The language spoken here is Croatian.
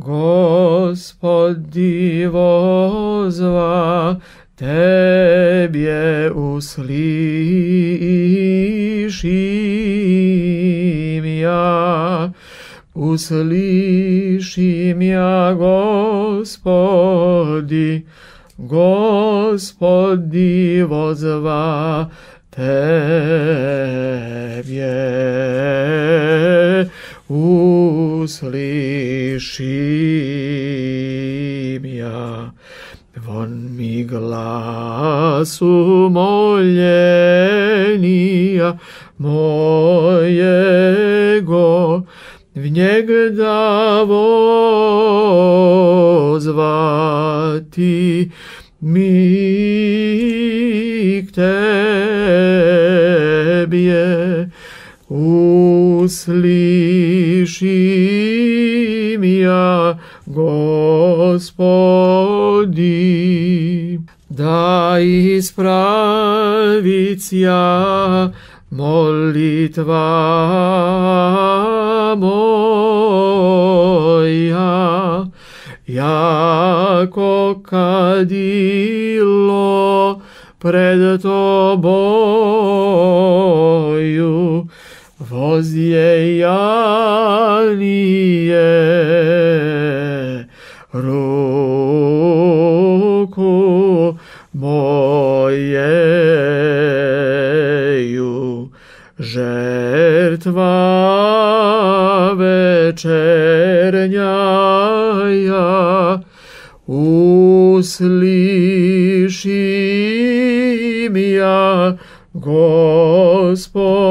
Gospodi vozva, Tebje uslišim ja. Uslišim ja, Gospodi, Gospodi vozva Tebje uslišim ja. Von mi glasu moljenja mojego, v njeg da vozvati mi k Tebje. Uslišim ja, Gospodi, da ispravicija molitva moja, jako kadilo pred Tobою, vozdjejanije ruku mojeju, žrtva večernjaja. Uslišim ja, Gospodi,